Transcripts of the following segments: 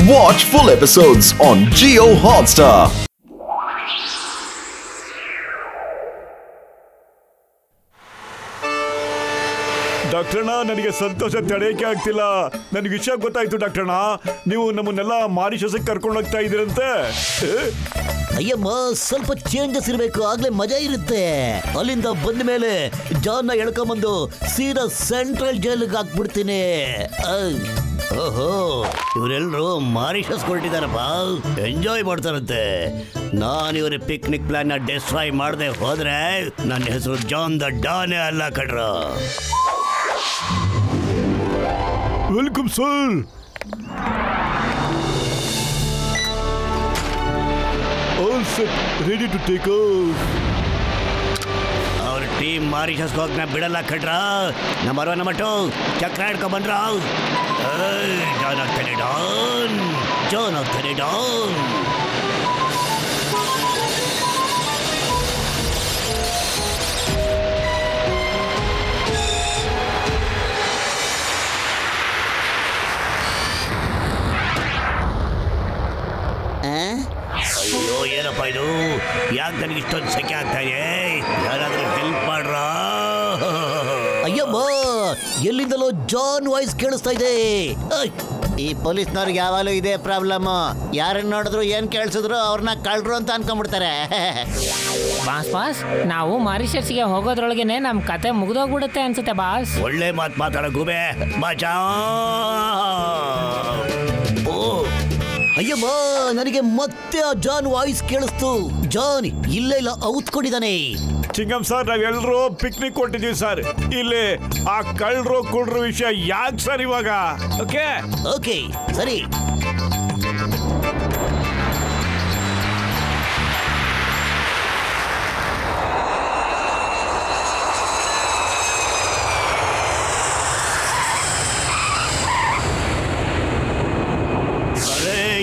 Watch full episodes on Jio Hotstar. ಡಾಕ್ಟರ್ಣ, ನನಗೆ ಸಂತೋಷ ತಡೆಯಕ್ಕೆ ಆಗ್ತಿಲ್ಲ. ನನಗೆ ವಿಷಯ ಗೊತ್ತಾಯ್ತು ಡಾಕ್ಟರ್ಣ, ನೀವು ನಮ್ಮನ್ನೆಲ್ಲ ಮಾರಿಷಸ್ಗೆ ಕರ್ಕೊಂಡು ಹೋಗ್ತಾ ಇದ್ದೀರಂತೆ. ಅಯ್ಯಮ್ಮ, ಸ್ವಲ್ಪ ಚೇಂಜಸ್ ಇರಬೇಕು, ಆಗ್ಲೇ ಮಜಾ ಇರುತ್ತೆ. ಅಲ್ಲಿಂದ ಬಂದ ಮೇಲೆ ಜಾನ್ನ ಎಳ್ಕೊಂಬಂದು ಸೀದಾ ಸೆಂಟ್ರಲ್ ಜೈಲಿಗೆ ಹಾಕ್ಬಿಡ್ತೀನಿ. ಓಹೋ, ಇವರೆಲ್ಲರೂ ಮಾರಿಷಸ್ ಹೊರಟಿದಾರಪ್ಪ, ಎಂಜಾಯ್ ಮಾಡ್ತಾರಂತೆ. ನಾನು ಇವರ ಪಿಕ್ನಿಕ್ ಪ್ಲಾನ್ ನ ಡಿಸ್ಟ್ರಾಯ್ ಮಾಡದೆ ಹೋದ್ರೆ ನನ್ನ ಹೆಸರು ಜಾನ್ ದ ಡಾನೇ ಅಲ್ಲ ಕಡ್ರ. Welcome sir. All set, ready to take off. ಅವ್ರ ಟೀಮ್ ಮಾರಿಷಸ್ ಹೋಗ್ನ ಬಿಡಲ್ಲ ಕಡ್ರ. ನಂಬರ್ 1 ನಂಬರ್ 2 ಚಕ್ರ ಹಿಡ್ಕೊ ಬಂದ್ರ. ಜಾನ್ ಆಗ್ತಾನೆ ಡಾನ್, ಜಾನ್ ಆಗ್ತಾನೆ ಡಾನ್. ಅಯ್ಯೋ, ಏನಪ್ಪ ಇದು? ಯಾಕೆ ನನಗೆ ಇಷ್ಟೊಂದು ಸೆಕೆ ಆಗ್ತಾ ಇದೆ? ಯಾರಾದ್ರೂ ಹೆಲ್ಪ್ ಮಾಡ್ರ? ಅಯ್ಯಮ್ಮ, ಎಲ್ಲಿಂದಲೋ ಜಾನ್ ವಾಯ್ಸ್ ಕೇಳಿಸ್ತಾ ಇದೆ. ಈ ಪೊಲೀಸ್ನವ್ರಿಗೆ ಯಾವಾಗಲೂ ಇದೇ ಪ್ರಾಬ್ಲಮ್. ಯಾರನ್ನ ನೋಡಿದ್ರು ಏನ್ ಕೇಳಿಸಿದ್ರು ಅವ್ರನ್ನ ಕಳ್ರು ಅಂತ ಅನ್ಕೊಂಡ್ಬಿಡ್ತಾರೆ. ಬಾಸ್, ನಾವು ಮಾರಿಷಸ್ಗೆ ಹೋಗೋದ್ರೊಳಗೇನೆ ನಮ್ ಕತೆ ಮುಗ್ದೋಗ್ಬಿಡುತ್ತೆ ಅನ್ಸುತ್ತೆ ಬಾಸ್. ಒಳ್ಳೆ ಮಾತು ಮಾತಾಡೋ ಗುಬೆ ಬಾಚಾ. ಅಯ್ಯಮ್ಮ, ನನಗೆ ಮತ್ತೆ ಆ ಜಾನ್ ವಾಯ್ಸ್ ಕೇಳಿಸ್ತು. ಜಾನ್ ಇಲ್ಲೇ ಇಲ್ಲ, ಔತ್ಕೊಂಡಿದ್ದಾನೆ. ಚಿಂಗಮ್ ಸರ್, ನಾವೆಲ್ಲರೂ ಪಿಕ್ನಿಕ್ ಕೊಟ್ಟಿದ್ದೀವಿ ಸರ್. ಇಲ್ಲಿ ಆ ಕಳ್ಳರು ಕುಡ್ರು ವಿಷಯ ಯಾಕೆ ಸರ್ ಇವಾಗ? ಓಕೆ ಓಕೆ, ಸರಿ.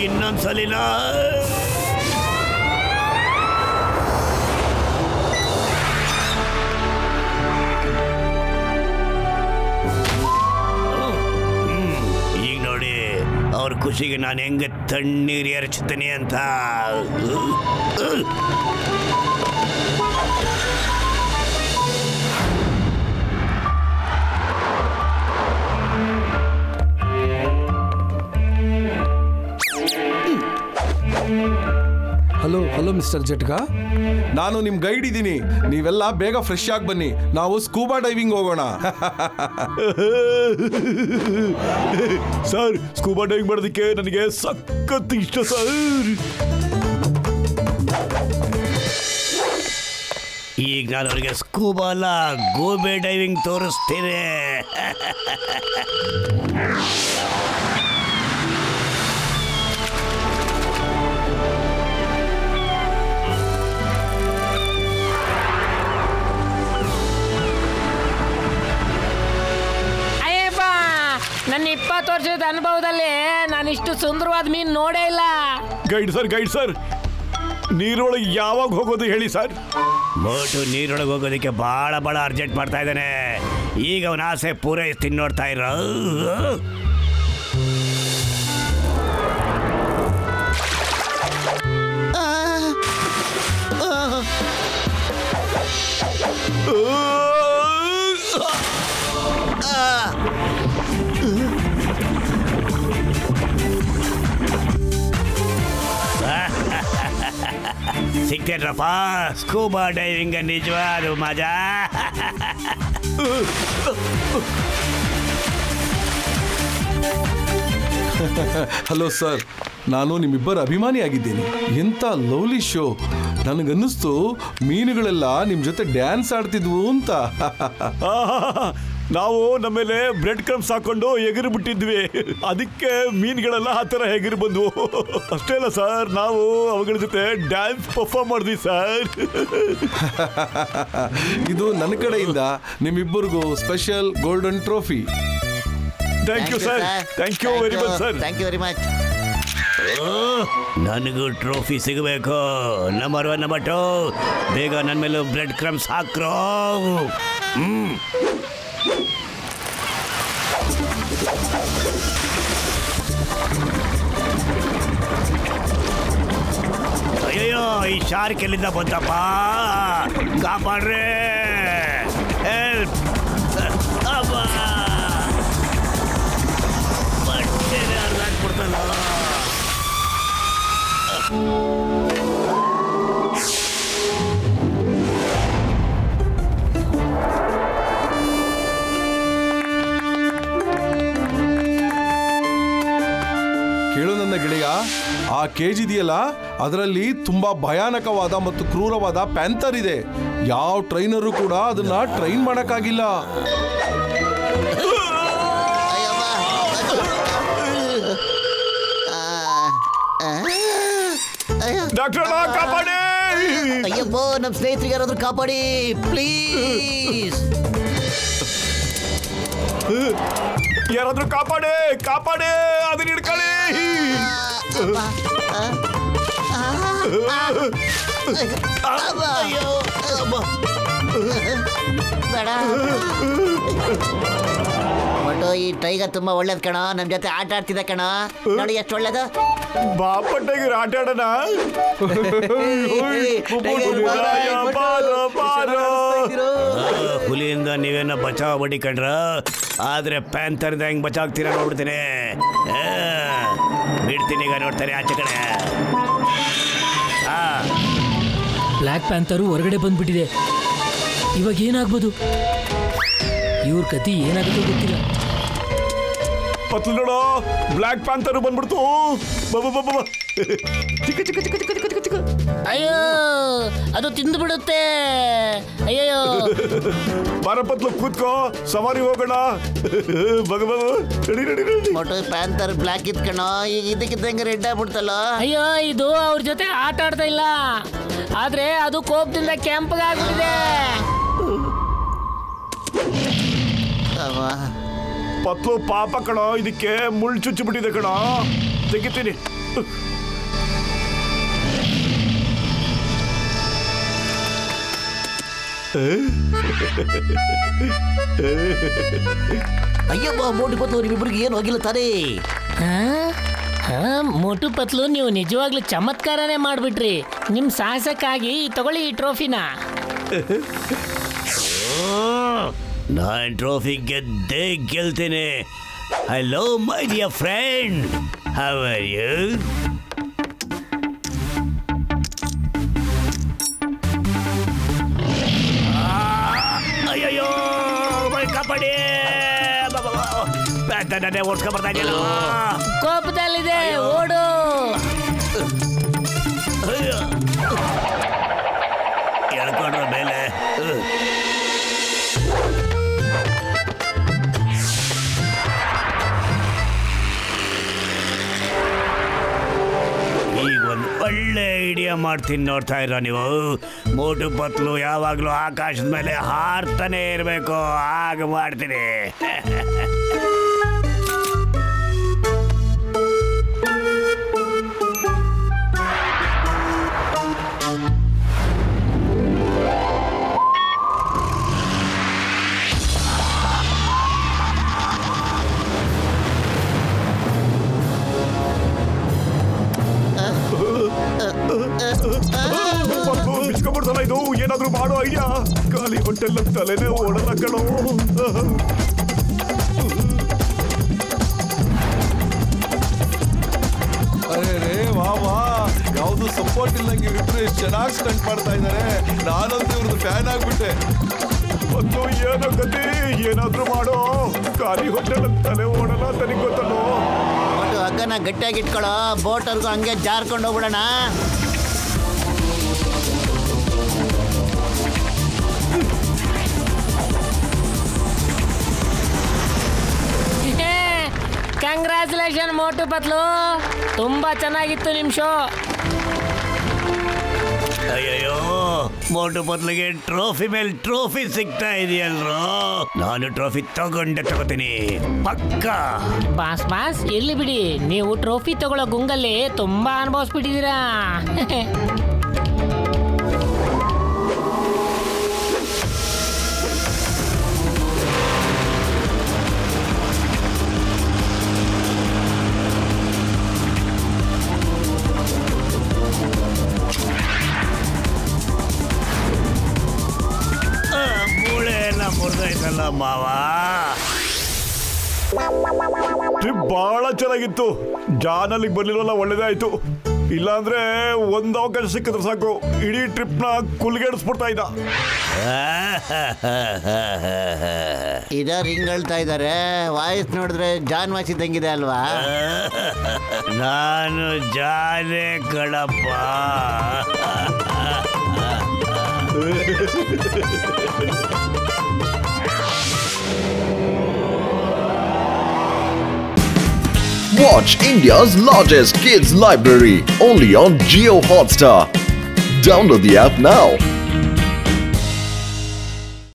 ಇನ್ನೊಂದ್ಸಲಿನ ಈಗ ನೋಡಿ ಅವ್ರ ಖುಷಿಗೆ ನಾನು ಹೆಂಗೆ ತಣ್ಣೀರು ಎರಚ್ತೀನಿ ಅಂತ. ಹಲೋ ಮಿಸ್ಟರ್ ಜಟ್ಗಾ, ನಾನು ನಿಮ್ ಗೈಡ್ ಇದ್ದೀನಿ. ನೀವೆಲ್ಲ ಬೇಗ ಫ್ರೆಶ್ ಆಗಿ ಬನ್ನಿ, ನಾವು ಸ್ಕೂಬಾ ಡೈವಿಂಗ್ ಹೋಗೋಣ. ಸರ್, ಸ್ಕೂಬಾ ಡೈವಿಂಗ್ ಮಾಡೋದಕ್ಕೆ ನನಗೆ ಸಖತ್ ಇಷ್ಟ ಸರ್. ಈಗ ನಾನು ಅವ್ರಿಗೆ ಸ್ಕೂಬಾ ಅಲ್ಲ, ಗೋಬೆ ಡೈವಿಂಗ್ ತೋರಿಸ್ತೀನಿ. ನನ್ನ 20 ವರ್ಷದ ಅನುಭವದಲ್ಲಿ ನಾನು ಇಷ್ಟು ಸುಂದರವಾದ ಮೀನು ನೋಡೇ ಇಲ್ಲ. ಗೈಡ್ ಸರ್, ನೀರೊಳಗೆ ಯಾವಾಗ ಹೋಗೋದು ಹೇಳಿ ಸರ್? ಮೋಟು ನೀರೊಳಗೆ ಹೋಗೋದಕ್ಕೆ ಬಹಳ ಅರ್ಜೆಂಟ್ ಮಾಡ್ತಾ ಇದ್ದಾನೆ. ಈಗ ಅವನ ಆಸೆ ಪೂರೈಸ್ತೀನಿ, ನೋಡ್ತಾ ಇರೋ. ಸಿಕ್ತೇನ್ರಪ್ಪ, ಸ್ಕೂಬಾ ಡೈವಿಂಗ್ ನಿಜವಾದ ಮಜಾ. ಹಲೋ ಸರ್, ನಾನು ನಿಮ್ಮಿಬ್ಬರ ಅಭಿಮಾನಿಯಾಗಿದ್ದೀನಿ. ಎಂಥ ಲವ್ಲಿ ಶೋ. ನನಗನ್ನಿಸ್ತು ಮೀನುಗಳೆಲ್ಲ ನಿಮ್ ಜೊತೆ ಡ್ಯಾನ್ಸ್ ಆಡ್ತಿದ್ವು ಅಂತ. ನಾವು ನಮ್ಮೇಲೆ ಬ್ರೆಡ್ ಕ್ರಮ್ಸ್ ಹಾಕೊಂಡು ಎಗರು ಬಿಟ್ಟಿದ್ವಿ, ಅದಕ್ಕೆ ಮೀನುಗಳೆಲ್ಲ ಆ ಥರ ಎಗರು ಬಂದ್ವು. ಅಷ್ಟೇ ಅಲ್ಲ ಸರ್, ನಾವು ಅವುಗಳ ಜೊತೆ ಡ್ಯಾನ್ಸ್ ಪರ್ಫಾರ್ಮ್ ಮಾಡಿದ್ವಿ ಸರ್. ಇದು ನನ್ನ ಕಡೆಯಿಂದ ನಿಮ್ಮಿಬ್ಬರಿಗೂ special golden trophy. Thank you sir, thank you very much sir. Thank you very much. ನನಗೂ ಟ್ರೋಫಿ ಸಿಗಬೇಕು. ನಂಬರ್ 1 ನಂಬರ್ 2 ಬೇಗ ನನ್ನ ಮೇಲೂ ಬ್ರೆಡ್ ಕ್ರಮ್ಸ್ ಹಾಕ್ರೋ. ಈ ಶಾರ್ಕ್ ಎಲ್ಲಿಂದ ಬಂತಪ್ಪ? ಕಾಪಾಡ್ರೆ, ಹೆಲ್ಪ್! ಬಟ್ಟೆನೇ ಅರ್ಧಾಕ್ಬಿಡ್ತಲ್ಲ. ಕೇಳು ನನ್ನ ಗೆಳೆಯ, ಆ ಕೇಜ್ ಇದೆಯಲ್ಲ, ಅದರಲ್ಲಿ ತುಂಬಾ ಭಯಾನಕವಾದ ಮತ್ತು ಕ್ರೂರವಾದ ಪ್ಯಾಂಥರ್ ಇದೆ. ಯಾವ ಟ್ರೈನರು ಕೂಡ ಅದನ್ನ ಟ್ರೈನ್ ಮಾಡಕ್ಕಾಗಿಲ್ಲ. ಡಾಕ್ಟರ್ ಕಾಪಾಡಿ! ಅಯ್ಯಪ್ಪ, ನಮ್ಮ ಸ್ನೇಹಿತರಿಗೆ ಯಾರಾದ್ರೂ ಕಾಪಾಡಿ ಪ್ಲೀಸ್. ಯಾರಾದ್ರೂ ಕಾಪಾಡಿ, ಕಾಪಾಡಿ, ಅದನ್ನ ಹಿಡ್ಕೊಳ್ಳಿ. ಬೇಡ. ಒಟ್ಟು ಈ ಟೈಗರ್ ತುಂಬಾ ಒಳ್ಳೇದ್ ಕಣ, ನಮ್ ಜೊತೆ ಆಟ ಆಡ್ತಿದ್ದ ಕಣ. ನೋಡಿ ಎಷ್ಟು ಒಳ್ಳೇದು. ಬಾಪ ಟೈಗರ್ ಆಟ ಆಡೋಣ. ಹುಲಿಯಿಂದ ನೀವೇನ ಬಚಾವ್ ಬಡಿ ಕಂಡ್ರ, ಆದ್ರೆ ಪ್ಯಾಂಥರ್ ಹೆಂಗ್ ಬಚಾಗ್ತೀರಾ ನೋಡ್ಬಿಡ್ತೀನಿ. ಬಿಡ್ತೀನಿ ಈಗ, ನೋಡ್ತಾರೆ ಆಚೆ ಕಡೆ. ಬ್ಲ್ಯಾಕ್ ಪ್ಯಾಂಥರು ಹೊರಗಡೆ ಬಂದ್ಬಿಟ್ಟಿದೆ. ಇವಾಗ ಏನಾಗ್ಬೋದು? ಇವ್ರ ಕತಿ ಏನಾಗುತ್ತೋ ಗೊತ್ತಿಲ್ಲ. ಪತ್ಲು ನೋಡೋ, ಬ್ಲ್ಯಾಕ್ ಪ್ಯಾಂಥರ್ ಬಂದ್ಬಿಡ್ತು. ಚಿಕ್ಕ ಚಿಕ್ಕ ಚಿಕ್ಕ ಚಿಕ್ಕ ಚಿಕ್ಕ ಚಿಕ್ಕ. ಅಯ್ಯೋ, ಅದು ತಿಂದು ಬಿಡುತ್ತೆ. ಅಯ್ಯೋ, ಬಾರ ಪತ್ಲು, ಕೂತ್ಕೋ, ಸವಾರಿ ಹೋಗೋಣ. ಒಟ್ಟು ಪ್ಯಾಂಥರ್ ಬ್ಲ್ಯಾಕ್ ಇದ್ ಕಣ, ಈಗ ಇದಕ್ಕಿದ್ದಂಗೆ ರೆಡ್ ಆಗ್ಬಿಡ್ತಲ್ಲ. ಅಯ್ಯೋ, ಇದು ಅವ್ರ ಜೊತೆ ಆಟ ಆಡ್ತಾ ಇಲ್ಲ, ಆದ್ರೆ ಅದು ಕೋಪದಿಂದ ಕೆಂಪಗಾಗ್ಬಿಟ್ಟಿದೆ. ಪತ್ಲು ಪಾಪ ಕಣ, ಇದಕ್ಕೆ ಮುಳ್ಳು ಚುಚ್ಚಿಬಿಟ್ಟಿದೆ ಕಣ. ತೆಗಿತೀನಿ. ಅಯ್ಯಪ್ಪ, ಮೋಟು ಪತ್ಲು, ನಿಮ್ಮಿಬ್ರಿಗೆ ಏನು ಹೋಗಿಲ್ಲ ತಾನೇ? ಮೋಟು ಪತ್ಲು, ನೀವು ನಿಜವಾಗ್ಲೂ ಚಮತ್ಕಾರನೇ ಮಾಡ್ಬಿಟ್ರಿ. ನಿಮ್ ಸಾಹಸಕ್ಕಾಗಿ ತಗೊಳ್ಳಿ ಈ ಟ್ರೋಫಿನ. ನಾನ್ ಟ್ರೋಫಿ ಗೆದ್ದೇ ಗೆಲ್ತೀನಿ. Hello my dear friend, how are you? ಅಯ್ಯಯ್ಯೋ, ಕಾಪಾಡಿ! ಪ್ಯಾಂಥರ್ನೇ ಓಡಿಸ್ಕೊಂಡ್ ಬರ್ತಾ ಇದೆಯಲ್ಲ. ಕೋಪದಲ್ಲಿದೆ, ಓಡು. ಎಳ್ಕೊಂಡ್ರ ಮೇಲೆ ಈಗ ಒಂದು ಒಳ್ಳೆ ಐಡಿಯಾ ಮಾಡ್ತೀನಿ, ನೋಡ್ತಾ ಇರೋ ನೀವು. ಮೋಟು ಪತ್ಲು ಯಾವಾಗಲೂ ಆಕಾಶದ ಮೇಲೆ ಹಾರ್ತಾನೆ ಇರಬೇಕು, ಆಗ ಮಾಡ್ತೀನಿ. ಬಿಚ್ಕೊಂಡ್ಬಿಡ್ತಲ್ಲ ಇದು. ಏನಾದ್ರೂ ಮಾಡೋ ಐಡಿಯಾ. ಖಾಲಿ ಹೊಟ್ಟೆಲ್ಲ ತಲೆನೇ ಓಡಲ್ಲ ಕಣೋ. ಅರೆ ವಾ ವಾ, ಯಾವುದು ಸಪೋರ್ಟ್ ಇಲ್ಲಂಗೆ ಇಬ್ರು ಎಷ್ಟು ಚೆನ್ನಾಗಿ ಸ್ಟಂಟ್ ಮಾಡ್ತಾ ಇದ್ದಾರೆ. ನಾನಂತೂ ಇವ್ರದ್ದು ಫ್ಯಾನ್ ಆಗ್ಬಿಟ್ಟೆ. ಒಂದು ಏನೋ ಗತಿ, ಏನಾದ್ರೂ ಮಾಡೋ. ಖಾಲಿ ಹೊಟ್ಟೆಲ್ಲ ತಲೆ ಓಡಲ್ಲ, ತನಗೆ ಗೊತ್ತಲ್ಲೋ. ಒಟ್ಟು ಹಗ್ಗನ ಗಟ್ಟಿಯಾಗಿ ಇಟ್ಕೊಳ್ಳೋ, ಬೋಟರ್ಗೂ ಹಂಗೆ ಜಾರ್ಕೊಂಡು ಹೋಗ್ಬಿಡೋಣ. ಕಂಗ್ರ್ಯಾಚುಲೇಷನ್ ಮೋಟು ಪತ್ಲು, ತುಂಬಾ ಚೆನ್ನಾಗಿತ್ತು ನಿಮ್ ಶೋ. ಅಯ್ಯಯ್ಯೋ, ಮೋಟು ಪತ್ಲಿಗೆ ಟ್ರೋಫಿ ಮೇಲೆ ಟ್ರೋಫಿ ಸಿಗ್ತಾ ಇದೆಯಲ್ರೋ. ನಾನು ಟ್ರೋಫಿ ತಗೋತೀನಿ ಪಕ್ಕ. ಬಾಸ್ ಬಾಸ್, ಇರ್ಲಿ ಬಿಡಿ, ನೀವು ಟ್ರೋಫಿ ತಗೊಳ್ಳೋ ಗುಂಗಲ್ಲಿ ತುಂಬಾ ಅನುಭವಿಸ್ಬಿಟ್ಟಿದ್ದೀರಾ. ಮಾವ. ಟ್ರಿಪ್ ಬಹಳ ಚೆನ್ನಾಗಿತ್ತು. ಜಾನ್ ಅಲ್ಲಿಗೆ ಬರ್ಲಿಲ್ವಲ್ಲ, ಒಳ್ಳೇದೇ ಆಯ್ತು. ಇಲ್ಲಾಂದ್ರೆ ಒಂದು ಅವಕಾಶ ಸಿಕ್ಕಿದ್ರೆ ಸಾಕು, ಇಡೀ ಟ್ರಿಪ್ ನ ಕುಲ್ಗೆಡಿಸ್ಬಿಡ್ತಾ ಇದ್ದ. ಇದ ರಿಂಗ್ ಹೇಳ್ತಾ ಇದಾರೆ. ವಾಯ್ಸ್ ನೋಡಿದ್ರೆ ಜಾನ್ ವಾಯ್ಸ್ ಇದ್ದಂಗಿದೆ ಅಲ್ವಾ? ನಾನು ಜಾನೆ ಕಣಪ್ಪ. Watch India's largest kids library only on Jio Hotstar. Download the app now.